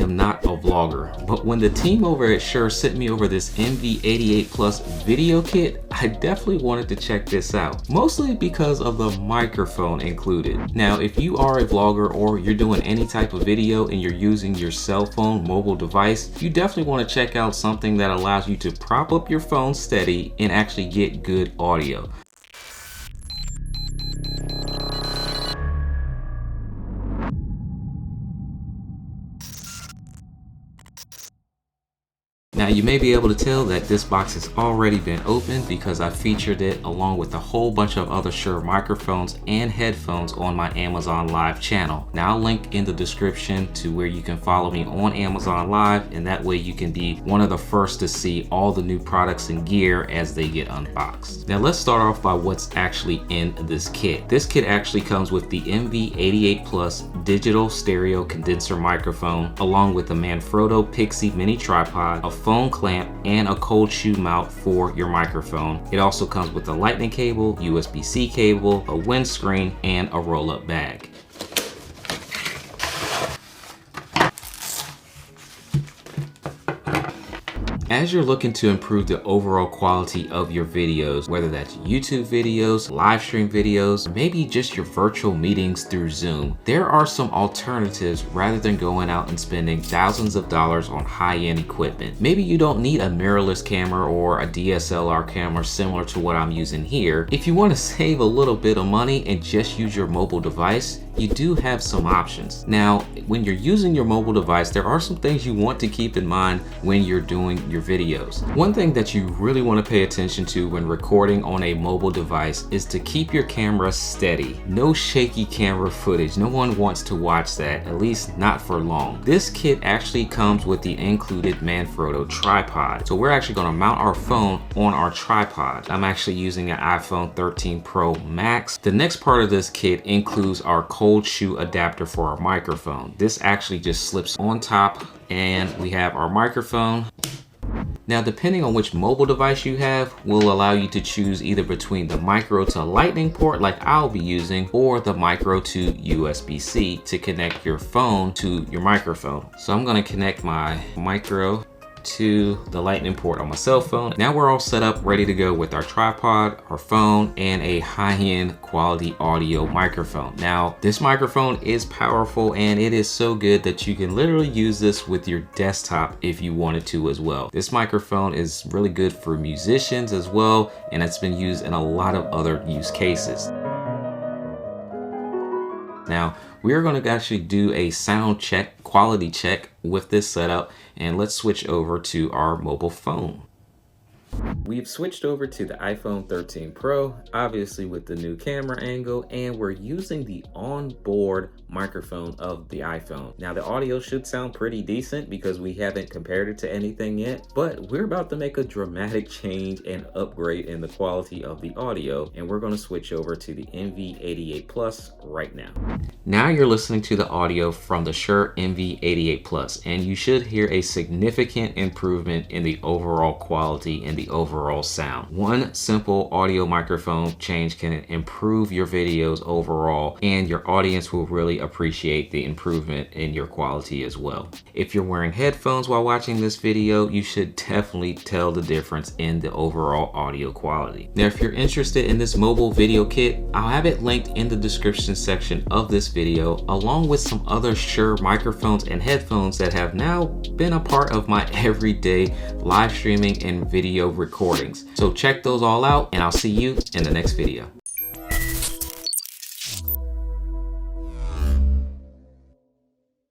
am not a vlogger, but when the team over at Shure sent me over this MV88 Plus video kit, I definitely wanted to check this out, mostly because of the microphone included. Now, if you are a vlogger or you're doing any type of video and you're using your cell phone mobile device, you definitely want to check out something that allows you to prop up your phone steady and actually get good audio. Now you may be able to tell that this box has already been opened because I featured it along with a whole bunch of other Shure microphones and headphones on my Amazon Live channel. Now I'll link in the description to where you can follow me on Amazon Live, and that way you can be one of the first to see all the new products and gear as they get unboxed. Now let's start off by what's actually in this kit. This kit actually comes with the MV88 Plus digital stereo condenser microphone along with the Manfrotto Pixie mini tripod, a phone clamp, and a cold shoe mount for your microphone. It also comes with a lightning cable, USB-C cable, a windscreen, and a roll-up bag. As you're looking to improve the overall quality of your videos, whether that's YouTube videos, live stream videos, maybe just your virtual meetings through Zoom, there are some alternatives rather than going out and spending thousands of dollars on high-end equipment. Maybe you don't need a mirrorless camera or a DSLR camera similar to what I'm using here. If you want to save a little bit of money and just use your mobile device, you do have some options. Now, when you're using your mobile device, there are some things you want to keep in mind when you're doing your videos. One thing that you really want to pay attention to when recording on a mobile device is to keep your camera steady. No shaky camera footage. No one wants to watch that, at least not for long. This kit actually comes with the included Manfrotto tripod. So we're actually going to mount our phone on our tripod. I'm actually using an iPhone 13 Pro Max. The next part of this kit includes our cold shoe adapter for our microphone. This actually just slips on top and we have our microphone. Now, depending on which mobile device you have, will allow you to choose either between the micro to lightning port like I'll be using, or the micro to USB-C to connect your phone to your microphone. So I'm going to connect my micro to the lightning port on my cell phone. Now we're all set up, ready to go with our tripod, our phone, and a high-end quality audio microphone. Now, this microphone is powerful and it is so good that you can literally use this with your desktop if you wanted to as well. This microphone is really good for musicians as well, and it's been used in a lot of other use cases. Now, we are going to actually do a sound check, quality check with this setup, and let's switch over to our mobile phone. We've switched over to the iPhone 13 Pro, obviously with the new camera angle, and we're using the onboard microphone of the iPhone. Now the audio should sound pretty decent because we haven't compared it to anything yet, but we're about to make a dramatic change and upgrade in the quality of the audio, and we're going to switch over to the MV88 Plus right now. Now you're listening to the audio from the Shure MV88 Plus, and you should hear a significant improvement in the overall quality and the overall sound. One simple audio microphone change can improve your videos overall, and your audience will really appreciate the improvement in your quality as well. If you're wearing headphones while watching this video, you should definitely tell the difference in the overall audio quality. Now, if you're interested in this mobile video kit, I'll have it linked in the description section of this video, along with some other Shure microphones and headphones that have now been a part of my everyday live streaming and video recordings. So check those all out, and I'll see you in the next video.